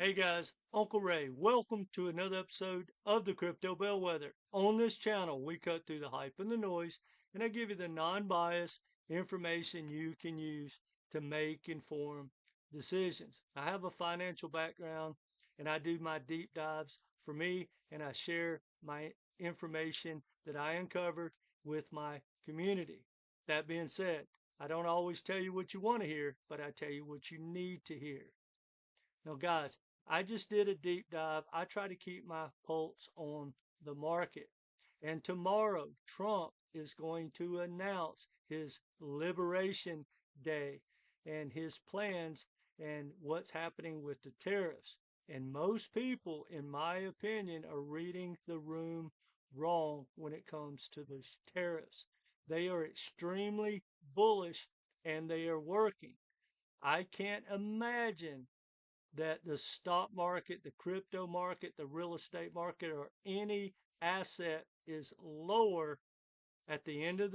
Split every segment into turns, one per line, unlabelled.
Hey guys, Uncle Ray. Welcome to another episode of the Crypto Bellwether. On this channel, we cut through the hype and the noise, and I give you the non-biased information you can use to make informed decisions. I have a financial background, and I do my deep dives for me, and I share my information that I uncovered with my community. That being said, I don't always tell you what you want to hear, but I tell you what you need to hear. Now, guys, I just did a deep dive. I try to keep my pulse on the market. And tomorrow, Trump is going to announce his Liberation Day and his plans and what's happening with the tariffs. And most people, in my opinion, are reading the room wrong when it comes to these tariffs. They are extremely bullish and they are working. I can't imagine that the stock market, the crypto market, the real estate market, or any asset is lower at the end of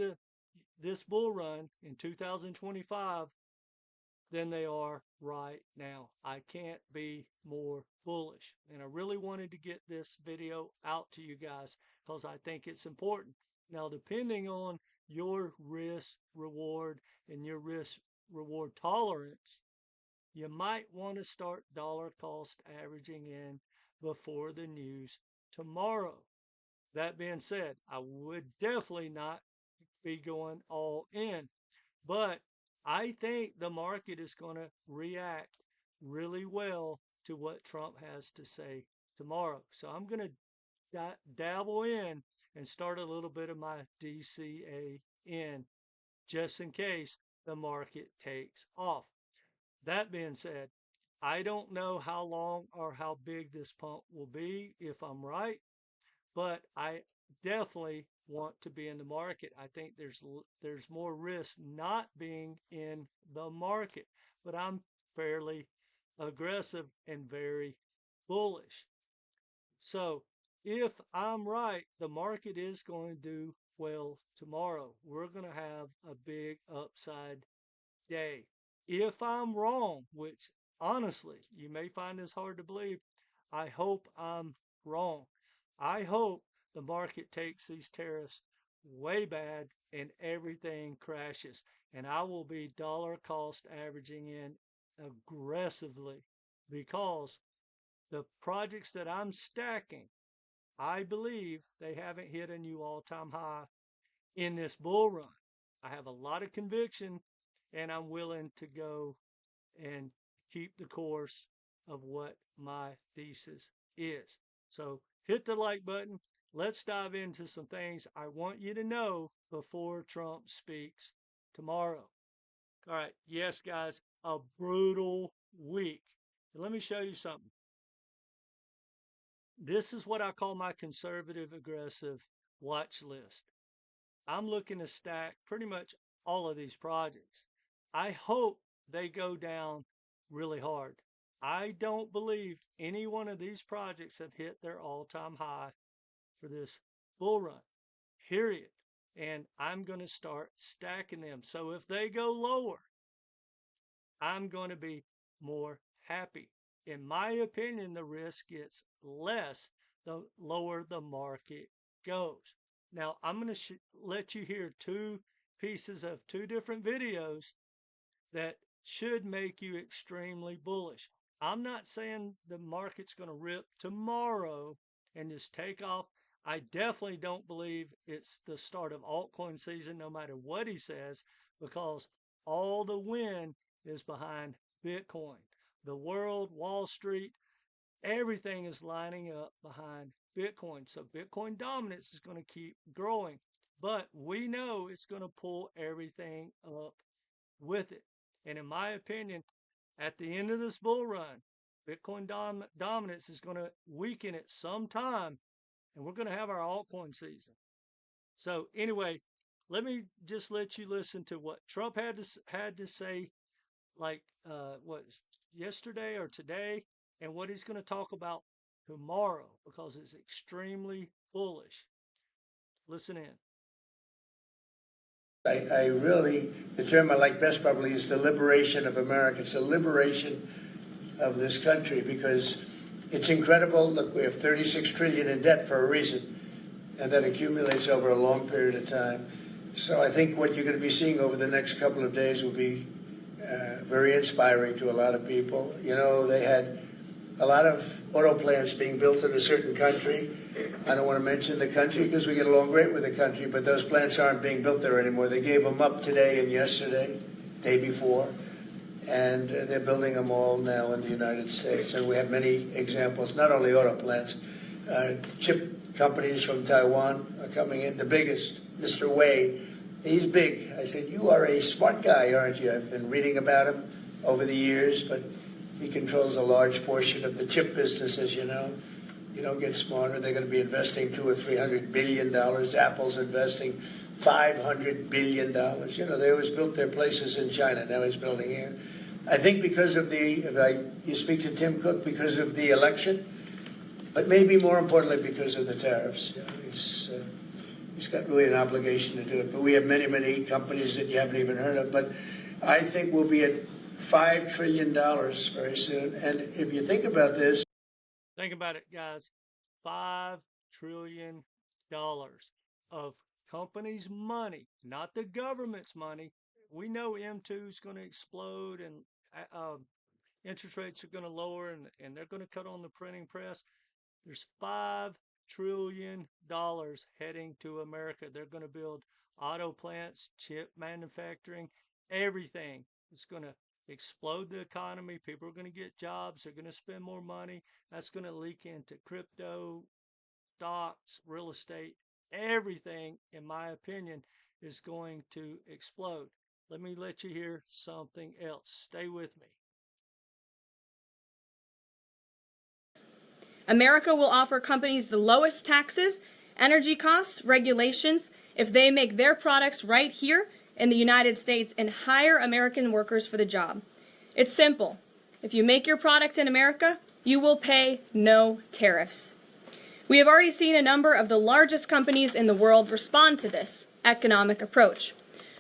this bull run in 2025 than they are right now. I can't be more bullish. And I really wanted to get this video out to you guys because I think it's important. Now, depending on your risk reward and your risk reward tolerance, you might want to start dollar cost averaging in before the news tomorrow. That being said, I would definitely not be going all in, but I think the market is going to react really well to what Trump has to say tomorrow. So I'm going to dabble in and start a little bit of my DCA in just in case the market takes off. That being said, I don't know how long or how big this pump will be if I'm right, but I definitely want to be in the market. I think there's more risk not being in the market, but I'm fairly aggressive and very bullish. So if I'm right, the market is going to do well tomorrow. We're going to have a big upside day. If I'm wrong, which honestly, you may find this hard to believe, I hope I'm wrong. I hope the market takes these tariffs way bad and everything crashes. And I will be dollar cost averaging in aggressively because the projects that I'm stacking, I believe they haven't hit a new all-time high in this bull run. I have a lot of conviction and I'm willing to go and keep the course of what my thesis is. So hit the like button. Let's dive into some things I want you to know before Trump speaks tomorrow. All right. Yes, guys, a brutal week. Let me show you something. This is what I call my conservative aggressive watch list. I'm looking to stack pretty much all of these projects. I hope they go down really hard. I don't believe any one of these projects have hit their all-time high for this bull run, period. And I'm going to start stacking them. So if they go lower, I'm going to be more happy. In my opinion, the risk gets less the lower the market goes. Now, I'm going to let you hear two pieces of two different videos that should make you extremely bullish. I'm not saying the market's going to rip tomorrow and just take off. I definitely don't believe it's the start of altcoin season, no matter what he says, because all the wind is behind Bitcoin. The world, Wall Street, everything is lining up behind Bitcoin. So Bitcoin dominance is going to keep growing, but we know it's going to pull everything up with it. And in my opinion, at the end of this bull run, Bitcoin dominance is going to weaken at some time, and we're going to have our altcoin season. So anyway, let me just let you listen to what Trump had to say, like what yesterday or today, and what he's going to talk about tomorrow because it's extremely bullish. Listen in.
I really, the term I like best probably is the liberation of America. It's the liberation of this country, because it's incredible. Look, we have 36 trillion in debt for a reason, and that accumulates over a long period of time. So I think what you're going to be seeing over the next couple of days will be very inspiring to a lot of people. You know, they had a lot of auto plants being built in a certain country. I don't want to mention the country because we get along great with the country, but those plants aren't being built there anymore. They gave them up today and yesterday, day before, and they're building them all now in the United States. And we have many examples, not only auto plants, chip companies from Taiwan are coming in. The biggest, Mr. Wei, he's big. I said, you are a smart guy, aren't you? I've been reading about him over the years, but he controls a large portion of the chip business, as you know. You don't get smarter. They're going to be investing $200 or $300 billion. Apple's investing $500 billion. You know, they always built their places in China. Now he's building here. I think because of you speak to Tim Cook, because of the election, but maybe more importantly because of the tariffs. You know, he's got really an obligation to do it. But we have many, many companies that you haven't even heard of. But I think we'll be at $5 trillion very soon. And if you think about this.
Think about it, guys. $5 trillion of companies' money, not the government's money. We know M2 is going to explode and interest rates are going to lower and they're going to cut on the printing press. There's $5 trillion heading to America. They're going to build auto plants, chip manufacturing, everything. It's going to explode the economy. People are going to get jobs. They're going to spend more money. That's going to leak into crypto, stocks, real estate. Everything, in my opinion, is going to explode. Let me let you hear something else. Stay with me.
America will offer companies the lowest taxes, energy costs, regulations if they make their products right here in the United States and hire American workers for the job. It's simple. If you make your product in America, you will pay no tariffs. We have already seen a number of the largest companies in the world respond to this economic approach.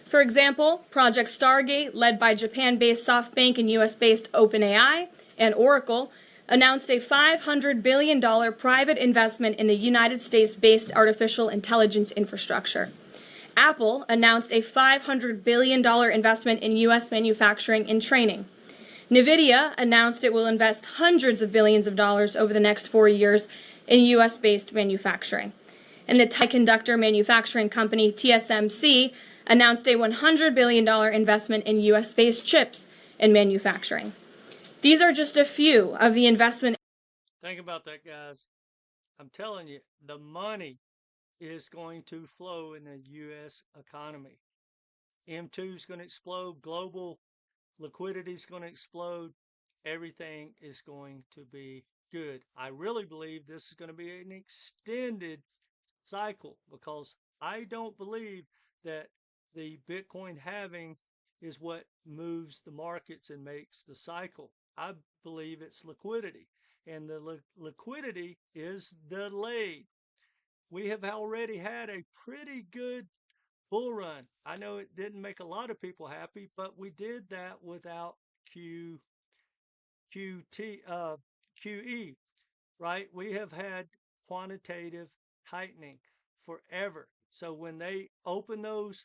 For example, Project Stargate, led by Japan-based SoftBank and US-based OpenAI, and Oracle, announced a $500 billion private investment in the United States-based artificial intelligence infrastructure. Apple announced a $500 billion investment in U.S. manufacturing and training. NVIDIA announced it will invest hundreds of billions of dollars over the next 4 years in U.S.-based manufacturing. And the semiconductor manufacturing company TSMC announced a $100 billion investment in U.S.-based chips and manufacturing. These are just a few of the investment.
Think about that, guys. I'm telling you, the money is going to flow in the U.S. economy. M2 is going to explode. Global liquidity is going to explode. Everything is going to be good. I really believe this is going to be an extended cycle because I don't believe that the Bitcoin halving is what moves the markets and makes the cycle. I believe it's liquidity, and the liquidity is delayed. We have already had a pretty good bull run. I know it didn't make a lot of people happy, but we did that without QE, right? We have had quantitative tightening forever. So when they open those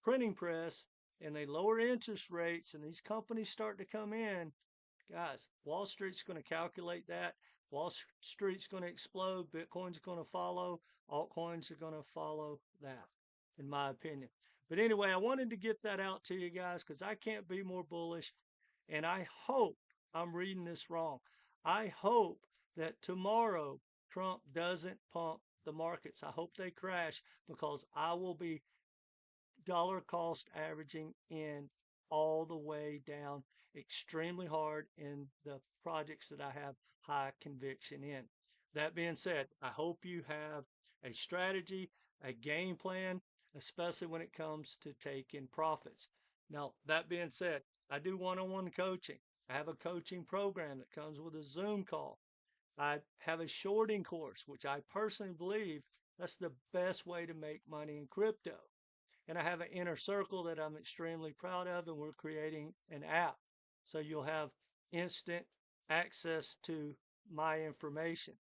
printing press and they lower interest rates and these companies start to come in, guys, Wall Street's going to calculate that. Wall Street's going to explode. Bitcoin's going to follow. Altcoins are going to follow that, in my opinion. But anyway, I wanted to get that out to you guys because I can't be more bullish. And I hope I'm reading this wrong. I hope that tomorrow Trump doesn't pump the markets. I hope they crash because I will be dollar cost averaging in all the way down extremely hard in the projects that I have high conviction in. That being said, I hope you have a strategy, a game plan, especially when it comes to taking profits. Now, that being said, I do one-on-one coaching. I have a coaching program that comes with a Zoom call. I have a shorting course, which I personally believe that's the best way to make money in crypto. And I have an inner circle that I'm extremely proud of, and we're creating an app. So you'll have instant access to my information.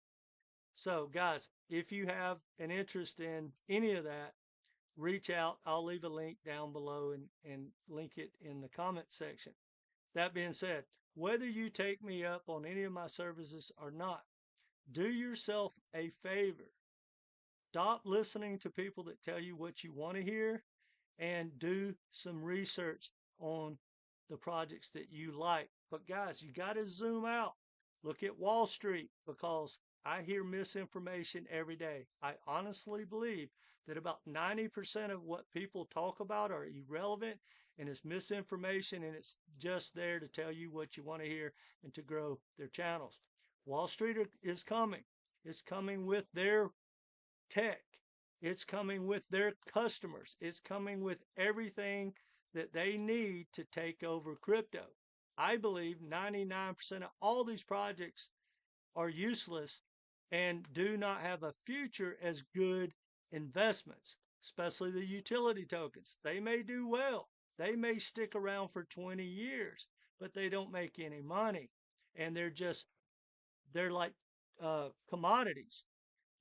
So, guys, if you have an interest in any of that, reach out. I'll leave a link down below and link it in the comment section. That being said, whether you take me up on any of my services or not, do yourself a favor. Stop listening to people that tell you what you want to hear and do some research on the projects that you like. But guys, you got to zoom out. Look at Wall Street because I hear misinformation every day. I honestly believe that about 90% of what people talk about are irrelevant and it's misinformation and it's just there to tell you what you want to hear and to grow their channels. Wall Street is coming. It's coming with their tech. It's coming with their customers. It's coming with everything that they need to take over crypto. I believe 99% of all these projects are useless and do not have a future as good investments, especially the utility tokens. They may do well. They may stick around for 20 years, but they don't make any money. And they're like commodities.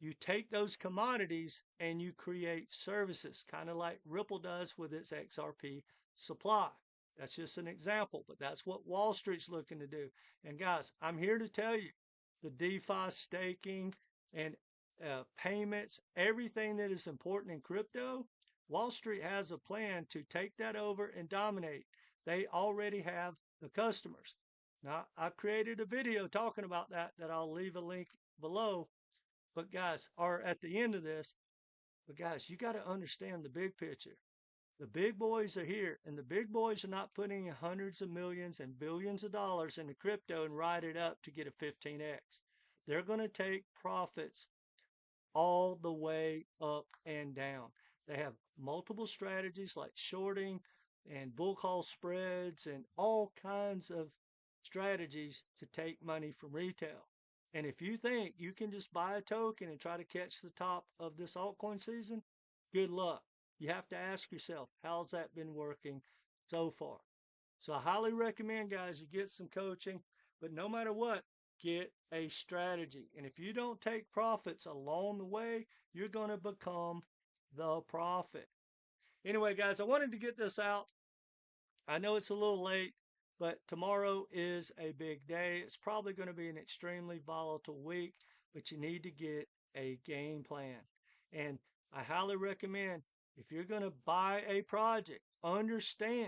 You take those commodities and you create services, kind of like Ripple does with its XRP supply. That's just an example, but that's what Wall Street's looking to do. And guys, I'm here to tell you the DeFi staking and payments, everything that is important in crypto, Wall Street has a plan to take that over and dominate. They already have the customers. Now, I created a video talking about that I'll leave a link below. But guys, or at the end of this, but guys, you got to understand the big picture. The big boys are here, and the big boys are not putting hundreds of millions and billions of dollars into crypto and ride it up to get a 15x. They're going to take profits all the way up and down. They have multiple strategies like shorting and bull call spreads and all kinds of strategies to take money from retail. And if you think you can just buy a token and try to catch the top of this altcoin season, good luck. You have to ask yourself, how's that been working so far? So I highly recommend, guys, you get some coaching, but no matter what, get a strategy. And if you don't take profits along the way, you're going to become the profit. Anyway, guys, I wanted to get this out. I know it's a little late, but tomorrow is a big day. It's probably going to be an extremely volatile week, but you need to get a game plan. And I highly recommend if you're going to buy a project, understand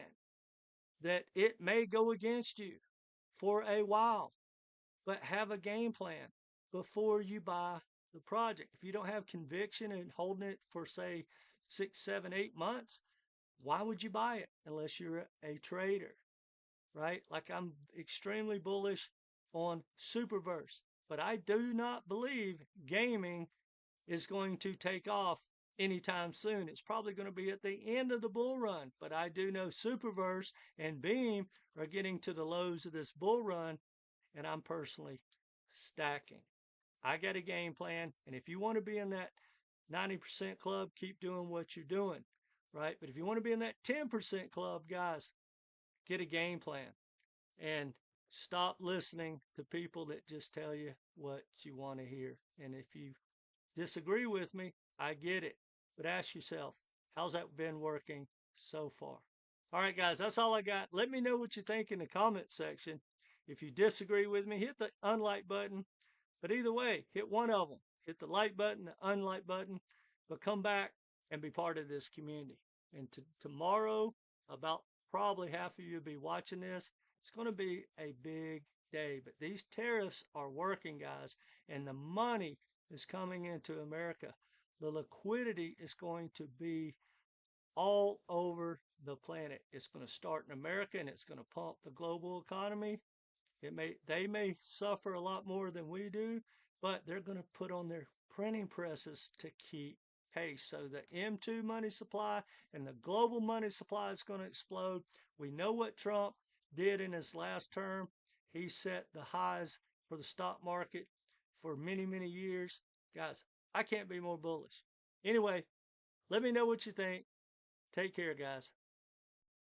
that it may go against you for a while, but have a game plan before you buy the project. If you don't have conviction and holding it for, say, 6, 7, 8 months, why would you buy it unless you're a trader, right? Like I'm extremely bullish on Superverse, but I do not believe gaming is going to take off anytime soon. It's probably going to be at the end of the bull run, but I do know Superverse and Beam are getting to the lows of this bull run, and I'm personally stacking. I got a game plan, and if you want to be in that 90% club, keep doing what you're doing, right? But if you want to be in that 10% club, guys, get a game plan and stop listening to people that just tell you what you want to hear. And if you disagree with me, I get it. But ask yourself, how's that been working so far? All right, guys, that's all I got. Let me know what you think in the comment section. If you disagree with me, hit the unlike button. But either way, hit one of them. Hit the like button, the unlike button, but come back and be part of this community. And tomorrow, about probably half of you will be watching this. It's going to be a big day. But these tariffs are working, guys, and the money is coming into America. The liquidity is going to be all over the planet. It's going to start in America and it's going to pump the global economy. They may suffer a lot more than we do, but they're going to put on their printing presses to keep pace. So the M2 money supply and the global money supply is going to explode. We know what Trump did in his last term. He set the highs for the stock market for many, many years. Guys, I can't be more bullish. Anyway, let me know what you think. Take care, guys.